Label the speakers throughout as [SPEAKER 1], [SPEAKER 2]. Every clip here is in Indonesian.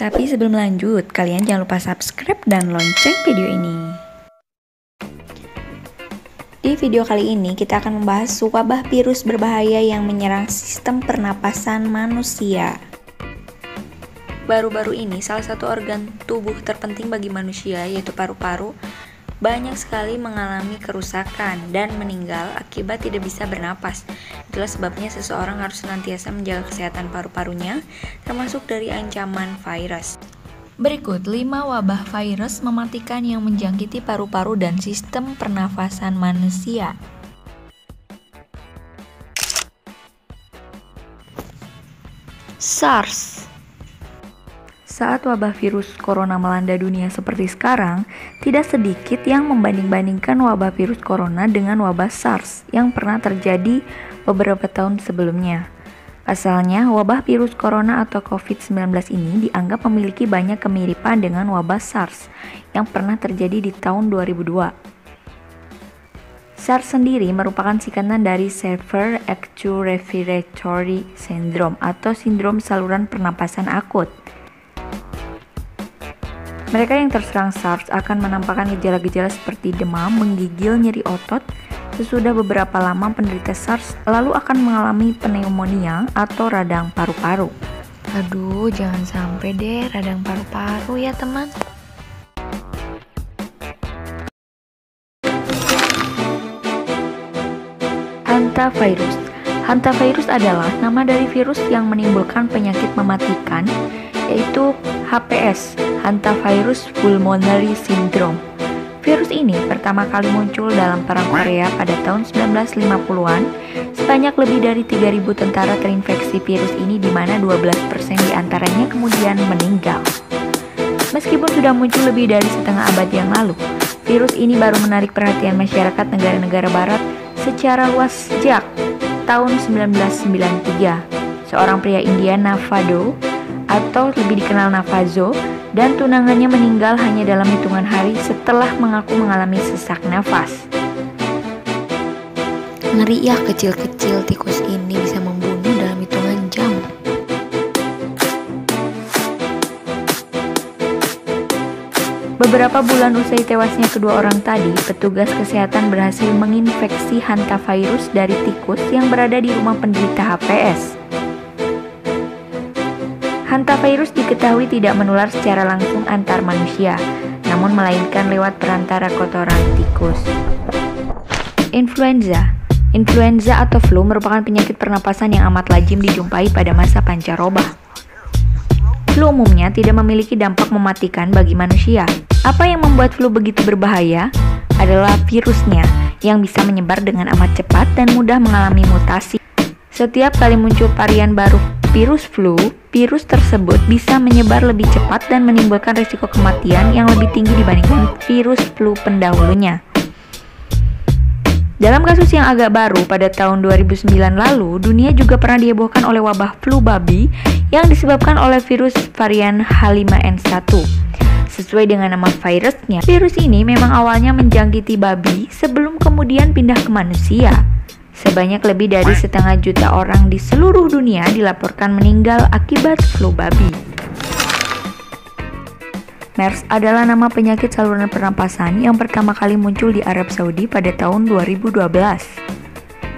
[SPEAKER 1] Tapi sebelum lanjut, kalian jangan lupa subscribe dan lonceng video ini. Di video kali ini kita akan membahas wabah virus berbahaya yang menyerang sistem pernapasan manusia. Baru-baru ini salah satu organ tubuh terpenting bagi manusia, yaitu paru-paru, banyak sekali mengalami kerusakan dan meninggal akibat tidak bisa bernapas. Itulah sebabnya seseorang harus senantiasa menjaga kesehatan paru-parunya, termasuk dari ancaman virus. Berikut 5 wabah virus mematikan yang menjangkiti paru-paru dan sistem pernafasan manusia. SARS. Saat wabah virus corona melanda dunia seperti sekarang, tidak sedikit yang membanding-bandingkan wabah virus corona dengan wabah SARS yang pernah terjadi beberapa tahun sebelumnya. Asalnya, wabah virus corona atau COVID-19 ini dianggap memiliki banyak kemiripan dengan wabah SARS yang pernah terjadi di tahun 2002. SARS sendiri merupakan singkatan dari Severe Acute Respiratory Syndrome atau sindrom saluran pernapasan akut. Mereka yang terserang SARS akan menampakkan gejala-gejala seperti demam, menggigil, nyeri otot. Sesudah beberapa lama penderita SARS lalu akan mengalami pneumonia atau radang paru-paru. Aduh, jangan sampai deh radang paru-paru ya teman. Hantavirus. Hantavirus adalah nama dari virus yang menimbulkan penyakit mematikan, yaitu HPS, Hantavirus Pulmonary Syndrome. Virus ini pertama kali muncul dalam Perang Korea pada tahun 1950-an. Sebanyak lebih dari 3.000 tentara terinfeksi virus ini, di mana 12% diantaranya kemudian meninggal. Meskipun sudah muncul lebih dari setengah abad yang lalu, virus ini baru menarik perhatian masyarakat negara-negara barat secara luas sejak tahun 1993. Seorang pria India, Navado, atau lebih dikenal Navazo, dan tunangannya meninggal hanya dalam hitungan hari setelah mengaku mengalami sesak nafas. Ngeri ya, kecil-kecil tikus ini bisa membunuh dalam hitungan jam. Beberapa bulan usai tewasnya kedua orang tadi, petugas kesehatan berhasil menginfeksi hantavirus dari tikus yang berada di rumah penderita HPS. Hantavirus diketahui tidak menular secara langsung antar manusia, namun melainkan lewat perantara kotoran tikus. Influenza. Influenza atau flu merupakan penyakit pernapasan yang amat lazim dijumpai pada masa pancaroba. Flu umumnya tidak memiliki dampak mematikan bagi manusia. Apa yang membuat flu begitu berbahaya adalah virusnya yang bisa menyebar dengan amat cepat dan mudah mengalami mutasi. Setiap kali muncul varian baru virus flu, virus tersebut bisa menyebar lebih cepat dan menimbulkan risiko kematian yang lebih tinggi dibandingkan virus flu pendahulunya. Dalam kasus yang agak baru pada tahun 2009 lalu, dunia juga pernah dihebohkan oleh wabah flu babi yang disebabkan oleh virus varian H5N1. Sesuai dengan nama virusnya, virus ini memang awalnya menjangkiti babi sebelum kemudian pindah ke manusia. Sebanyak lebih dari 500 juta orang di seluruh dunia dilaporkan meninggal akibat flu babi. MERS adalah nama penyakit saluran pernapasan yang pertama kali muncul di Arab Saudi pada tahun 2012.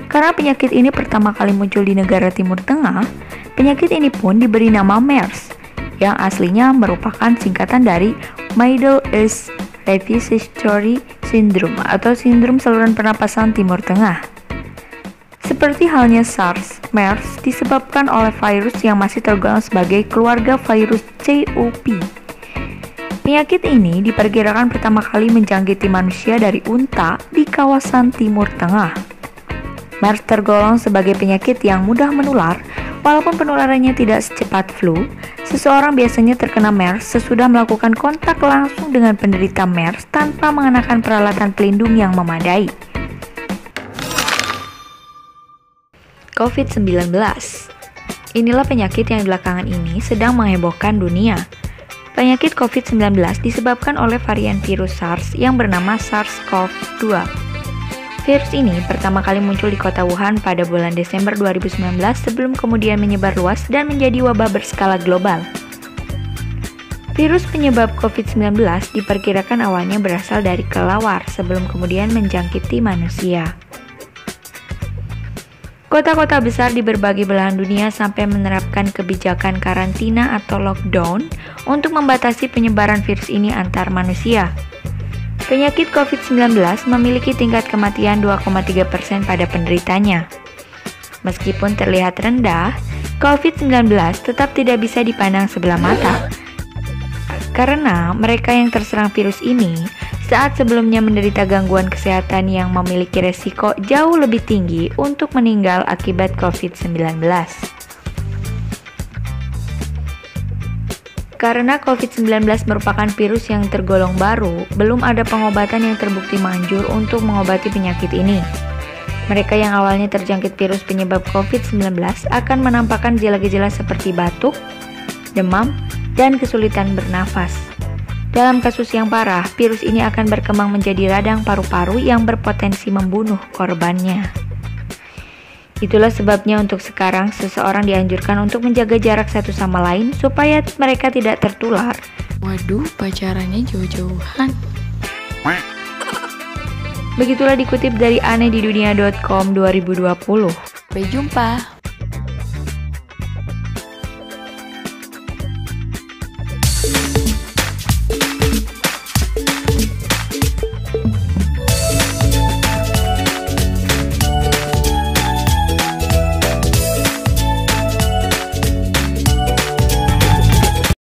[SPEAKER 1] Karena penyakit ini pertama kali muncul di negara Timur Tengah, penyakit ini pun diberi nama MERS, yang aslinya merupakan singkatan dari Middle East Respiratory Syndrome atau sindrom saluran pernapasan Timur Tengah. Seperti halnya SARS, MERS disebabkan oleh virus yang masih tergolong sebagai keluarga virus COP. Penyakit ini diperkirakan pertama kali menjangkiti manusia dari unta di kawasan Timur Tengah. MERS tergolong sebagai penyakit yang mudah menular. Walaupun penularannya tidak secepat flu, seseorang biasanya terkena MERS sesudah melakukan kontak langsung dengan penderita MERS tanpa mengenakan peralatan pelindung yang memadai. COVID-19. Inilah penyakit yang belakangan ini sedang menghebohkan dunia. Penyakit COVID-19 disebabkan oleh varian virus SARS yang bernama SARS-CoV-2. Virus ini pertama kali muncul di kota Wuhan pada bulan Desember 2019 sebelum kemudian menyebar luas dan menjadi wabah berskala global. Virus penyebab COVID-19 diperkirakan awalnya berasal dari kelelawar sebelum kemudian menjangkiti manusia. Kota-kota besar di berbagai belahan dunia sampai menerapkan kebijakan karantina atau lockdown untuk membatasi penyebaran virus ini antar manusia. Penyakit COVID-19 memiliki tingkat kematian 2,3% pada penderitanya. Meskipun terlihat rendah, COVID-19 tetap tidak bisa dipandang sebelah mata. Karena mereka yang terserang virus ini saat sebelumnya menderita gangguan kesehatan yang memiliki resiko jauh lebih tinggi untuk meninggal akibat COVID-19. Karena COVID-19 merupakan virus yang tergolong baru, belum ada pengobatan yang terbukti manjur untuk mengobati penyakit ini. Mereka yang awalnya terjangkit virus penyebab COVID-19 akan menampakkan gejala-gejala seperti batuk, demam, dan kesulitan bernafas. Dalam kasus yang parah, virus ini akan berkembang menjadi radang paru-paru yang berpotensi membunuh korbannya. Itulah sebabnya untuk sekarang seseorang dianjurkan untuk menjaga jarak satu sama lain supaya mereka tidak tertular.
[SPEAKER 2] Waduh, pacarannya jauh-jauhan.
[SPEAKER 1] Begitulah dikutip dari anehdidunia.com 2020.
[SPEAKER 2] Sampai jumpa.